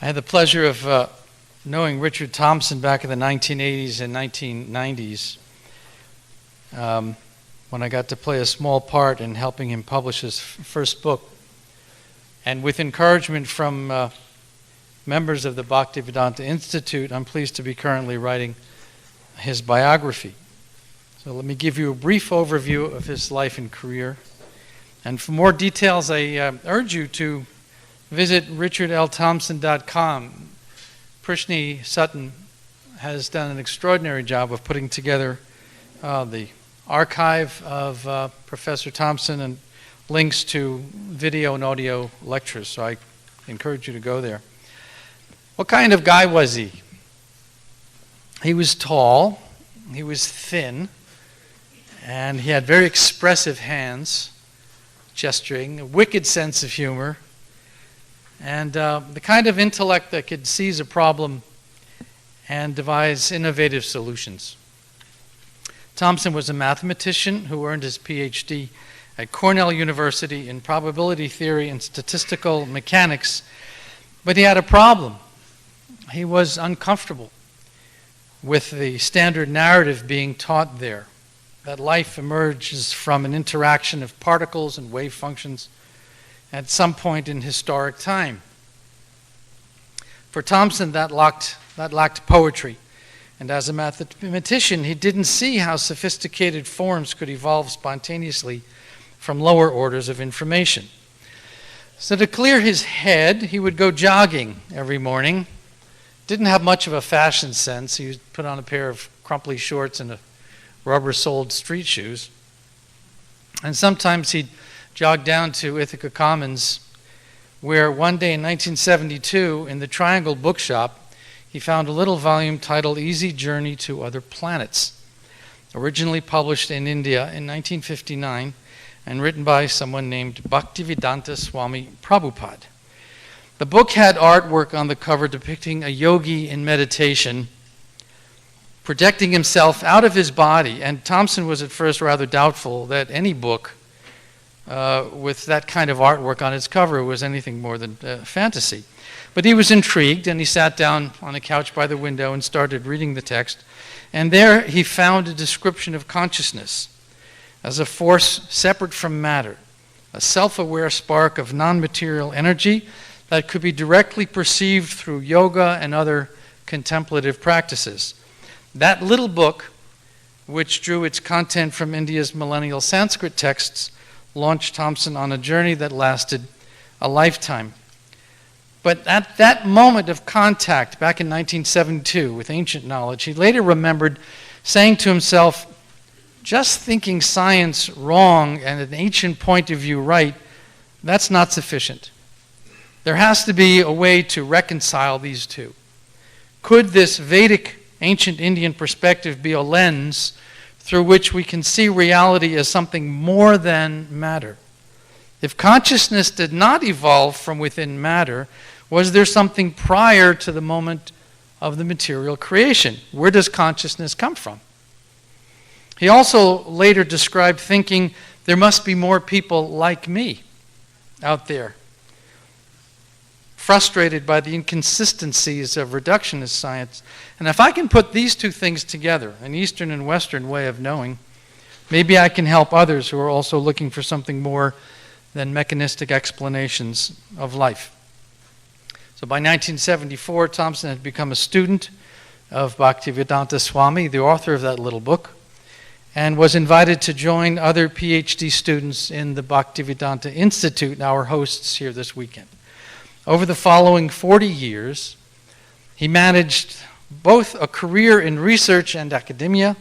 I had the pleasure of knowing Richard Thompson back in the 1980s and 1990s when I got to play a small part in helping him publish his first book. And with encouragement from members of the Bhaktivedanta Institute, I'm pleased to be currently writing his biography. So let me give you a brief overview of his life and career. And for more details, I urge you to visit richardlthompson.com. Prishni Sutton has done an extraordinary job of putting together the archive of Professor Thompson and links to video and audio lectures, so I encourage you to go there. What kind of guy was he? He was tall, he was thin, and he had very expressive hands, gesturing, a wicked sense of humor, and the kind of intellect that could seize a problem and devise innovative solutions. Thompson was a mathematician who earned his PhD at Cornell University in probability theory and statistical mechanics, but he had a problem. He was uncomfortable with the standard narrative being taught there, that life emerges from an interaction of particles and wave functions at some point in historic time. For Thompson, that lacked poetry. And as a mathematician, he didn't see how sophisticated forms could evolve spontaneously from lower orders of information. So to clear his head, he would go jogging every morning. Didn't have much of a fashion sense. He would put on a pair of crumply shorts and a rubber-soled street shoes. And sometimes he'd jog down to Ithaca Commons, where one day in 1972, in the Triangle Bookshop, he found a little volume titled Easy Journey to Other Planets, originally published in India in 1959 and written by someone named Bhaktivedanta Swami Prabhupada. The book had artwork on the cover depicting a yogi in meditation, projecting himself out of his body, and Thompson was at first rather doubtful that any book with that kind of artwork on its cover was anything more than fantasy. But he was intrigued, and he sat down on a couch by the window and started reading the text. And there he found a description of consciousness as a force separate from matter, a self-aware spark of non-material energy that could be directly perceived through yoga and other contemplative practices. That little book, which drew its content from India's millennial Sanskrit texts, launched Thompson on a journey that lasted a lifetime. But at that moment of contact back in 1972 with ancient knowledge, he later remembered saying to himself, just thinking science wrong and an ancient point of view right, that's not sufficient. There has to be a way to reconcile these two. Could this Vedic ancient Indian perspective be a lens through which we can see reality as something more than matter? If consciousness did not evolve from within matter, was there something prior to the moment of the material creation? Where does consciousness come from? He also later described thinking, there must be more people like me out there, frustrated by the inconsistencies of reductionist science. And if I can put these two things together, an Eastern and Western way of knowing, maybe I can help others who are also looking for something more than mechanistic explanations of life. So by 1974, Thompson had become a student of Bhaktivedanta Swami, the author of that little book, and was invited to join other PhD students in the Bhaktivedanta Institute, our hosts here this weekend. Over the following 40 years, he managed both a career in research and academia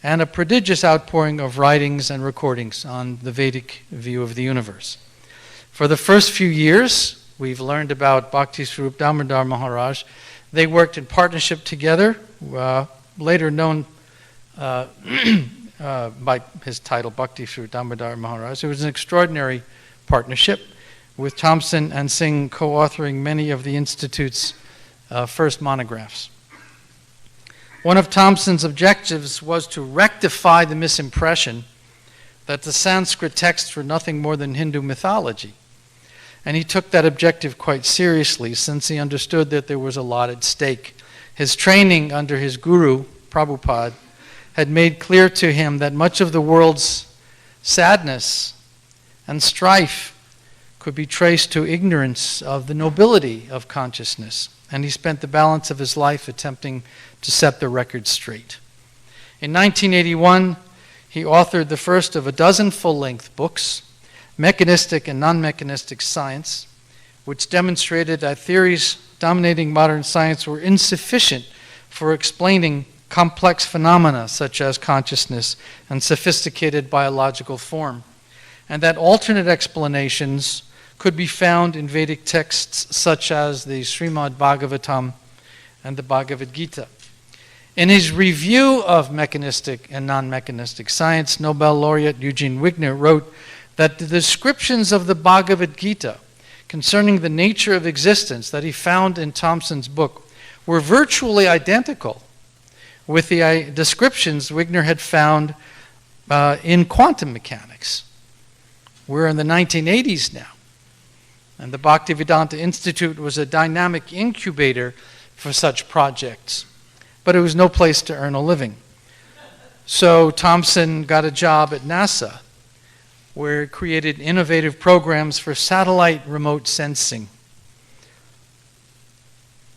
and a prodigious outpouring of writings and recordings on the Vedic view of the universe. For the first few years, we've learned about Bhakti Swarup Damodar Maharaj. They worked in partnership together, later known by his title, Bhakti Swarup Damodar Maharaj. It was an extraordinary partnership, with Thompson and Singh co-authoring many of the Institute's first monographs. One of Thompson's objectives was to rectify the misimpression that the Sanskrit texts were nothing more than Hindu mythology. And he took that objective quite seriously, since he understood that there was a lot at stake. His training under his guru, Prabhupada, had made clear to him that much of the world's sadness and strife could be traced to ignorance of the nobility of consciousness. And he spent the balance of his life attempting to set the record straight. In 1981, he authored the first of a dozen full-length books, Mechanistic and Non-Mechanistic Science, which demonstrated that theories dominating modern science were insufficient for explaining complex phenomena such as consciousness and sophisticated biological form, and that alternate explanations could be found in Vedic texts such as the Srimad Bhagavatam and the Bhagavad Gita. In his review of mechanistic and non-mechanistic science, Nobel laureate Eugene Wigner wrote that the descriptions of the Bhagavad Gita concerning the nature of existence that he found in Thompson's book were virtually identical with the descriptions Wigner had found in quantum mechanics. We're in the 1980s now, and the Bhaktivedanta Institute was a dynamic incubator for such projects, but it was no place to earn a living. So Thompson got a job at NASA, where it created innovative programs for satellite remote sensing.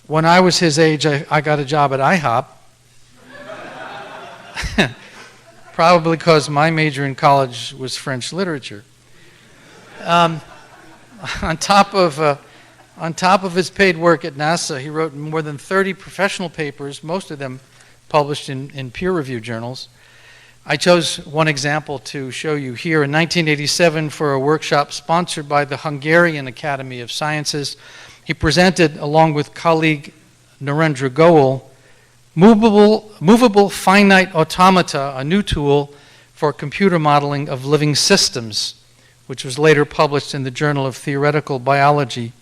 When I was his age, I got a job at IHOP, probably because my major in college was French literature. On top of his paid work at NASA, he wrote more than 30 professional papers, most of them published in peer-reviewed journals. I chose one example to show you here. In 1987, for a workshop sponsored by the Hungarian Academy of Sciences, he presented, along with colleague Narendra Goel, Movable Finite Automata, a new tool for computer modeling of living systems, which was later published in the Journal of Theoretical Biology.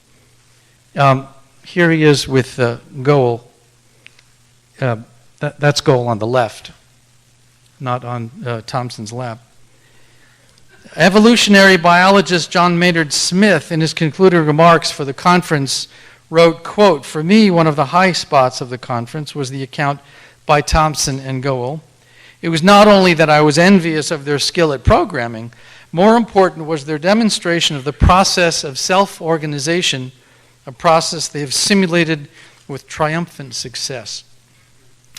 Here he is with Goel. That's Goel on the left, not on Thompson's lap. Evolutionary biologist John Maynard Smith, in his concluding remarks for the conference, wrote, quote, "For me, one of the high spots of the conference was the account by Thompson and Goel. It was not only that I was envious of their skill at programming, more important was their demonstration of the process of self-organization, a process they have simulated with triumphant success."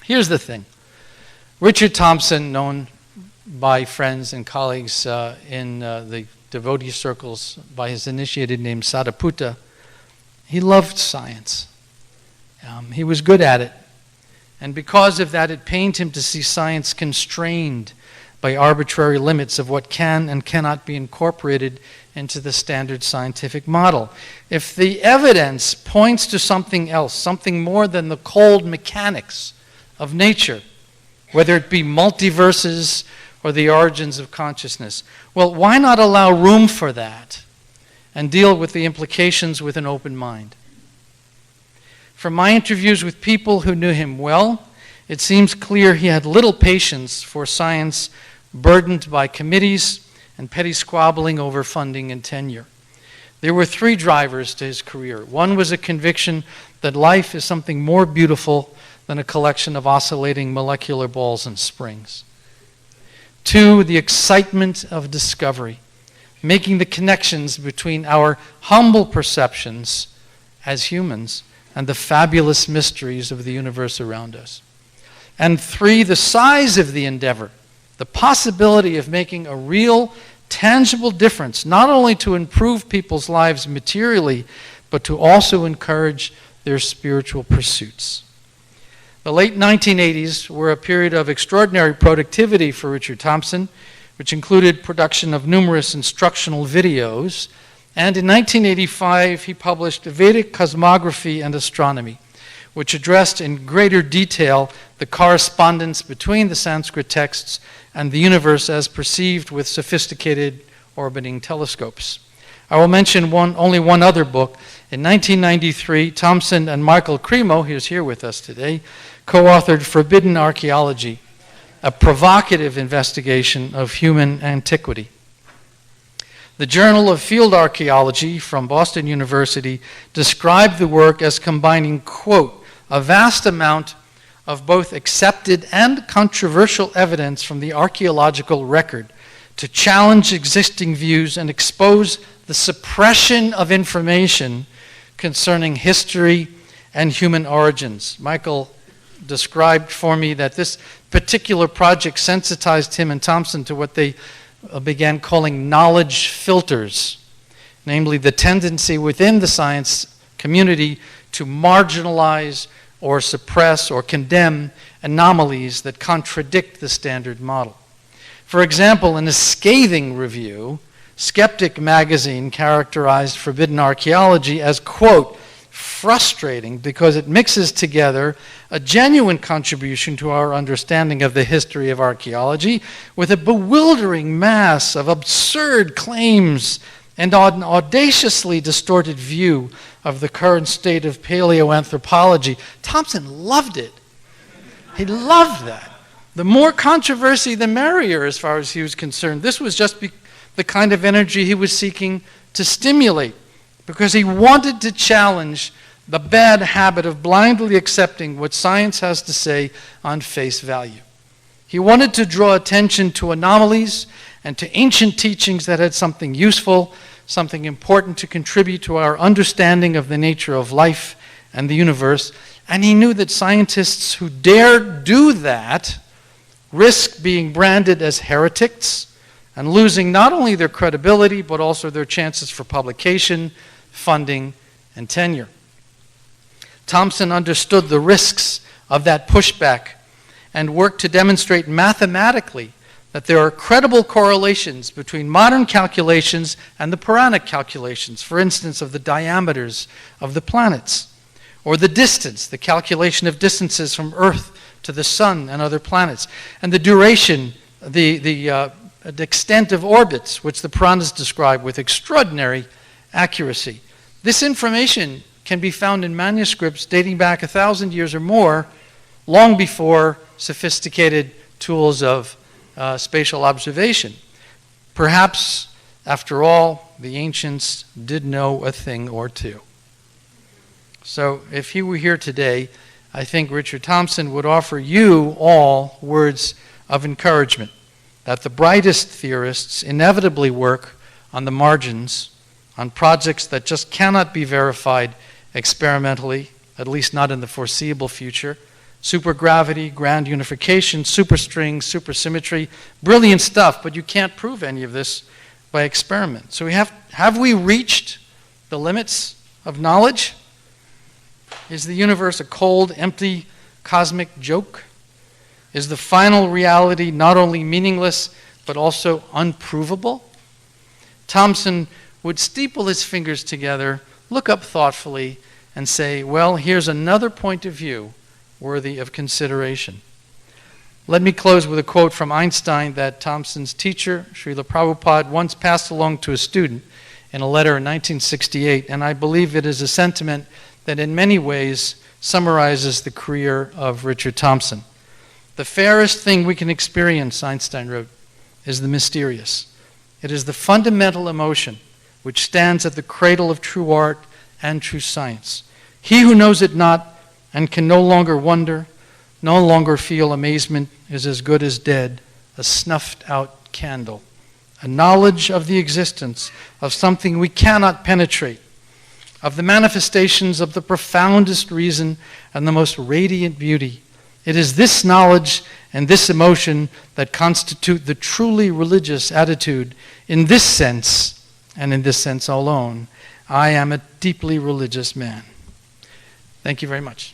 Here's the thing. Richard Thompson, known by friends and colleagues in the devotee circles by his initiated name Sadaputa, he loved science. He was good at it. And because of that, it pained him to see science constrained by arbitrary limits of what can and cannot be incorporated into the standard scientific model. If the evidence points to something else, something more than the cold mechanics of nature, whether it be multiverses or the origins of consciousness, well, why not allow room for that and deal with the implications with an open mind? From my interviews with people who knew him well, it seems clear he had little patience for science burdened by committees and petty squabbling over funding and tenure. There were three drivers to his career. One was a conviction that life is something more beautiful than a collection of oscillating molecular balls and springs. Two, the excitement of discovery, making the connections between our humble perceptions as humans and the fabulous mysteries of the universe around us. And three, the size of the endeavor, the possibility of making a real, tangible difference, not only to improve people's lives materially, but to also encourage their spiritual pursuits. The late 1980s were a period of extraordinary productivity for Richard Thompson, which included production of numerous instructional videos. And in 1985, he published Vedic Cosmography and Astronomy, which addressed in greater detail the correspondence between the Sanskrit texts and the universe as perceived with sophisticated orbiting telescopes. I will mention only one other book. In 1993, Thompson and Michael Cremo, who is here with us today, co-authored Forbidden Archaeology, a provocative investigation of human antiquity. The Journal of Field Archaeology from Boston University described the work as combining, quote, a vast amount of both accepted and controversial evidence from the archaeological record to challenge existing views and expose the suppression of information concerning history and human origins. Michael described for me that this particular project sensitized him and Thompson to what they began calling knowledge filters, namely the tendency within the science community to marginalize or suppress or condemn anomalies that contradict the standard model. For example, in a scathing review, Skeptic magazine characterized forbidden archaeology as, quote, frustrating because it mixes together a genuine contribution to our understanding of the history of archaeology with a bewildering mass of absurd claims and an audaciously distorted view of the current state of paleoanthropology. Thompson loved it. He loved that. The more controversy, the merrier as far as he was concerned. This was just the kind of energy he was seeking to stimulate, because he wanted to challenge the bad habit of blindly accepting what science has to say on face value. He wanted to draw attention to anomalies and to ancient teachings that had something useful, something important to contribute to our understanding of the nature of life and the universe. And he knew that scientists who dared do that risked being branded as heretics and losing not only their credibility, but also their chances for publication, funding, and tenure. Thompson understood the risks of that pushback and worked to demonstrate mathematically that there are credible correlations between modern calculations and the Puranic calculations, for instance, of the diameters of the planets, or the distance, the calculation of distances from Earth to the Sun and other planets, and the duration, the extent of orbits, which the Puranas describe with extraordinary accuracy. This information can be found in manuscripts dating back 1,000 years or more, long before sophisticated tools of spatial observation. Perhaps, after all, the ancients did know a thing or two. So if he were here today, I think Richard Thompson would offer you all words of encouragement that the brightest theorists inevitably work on the margins, on projects that just cannot be verified experimentally, at least not in the foreseeable future. Supergravity, grand unification, superstrings, supersymmetry, brilliant stuff, but you can't prove any of this by experiment. So have we reached the limits of knowledge? Is the universe a cold, empty, cosmic joke? Is the final reality not only meaningless, but also unprovable? Thompson would steeple his fingers together, look up thoughtfully, and say, well, here's another point of view worthy of consideration. Let me close with a quote from Einstein that Thompson's teacher, Srila Prabhupada, once passed along to a student in a letter in 1968, and I believe it is a sentiment that in many ways summarizes the career of Richard Thompson. The fairest thing we can experience, Einstein wrote, is the mysterious. It is the fundamental emotion which stands at the cradle of true art and true science. He who knows it not and can no longer wonder, no longer feel amazement, is as good as dead, a snuffed-out candle. A knowledge of the existence of something we cannot penetrate, of the manifestations of the profoundest reason and the most radiant beauty. It is this knowledge and this emotion that constitute the truly religious attitude. In this sense, and in this sense alone, I am a deeply religious man. Thank you very much.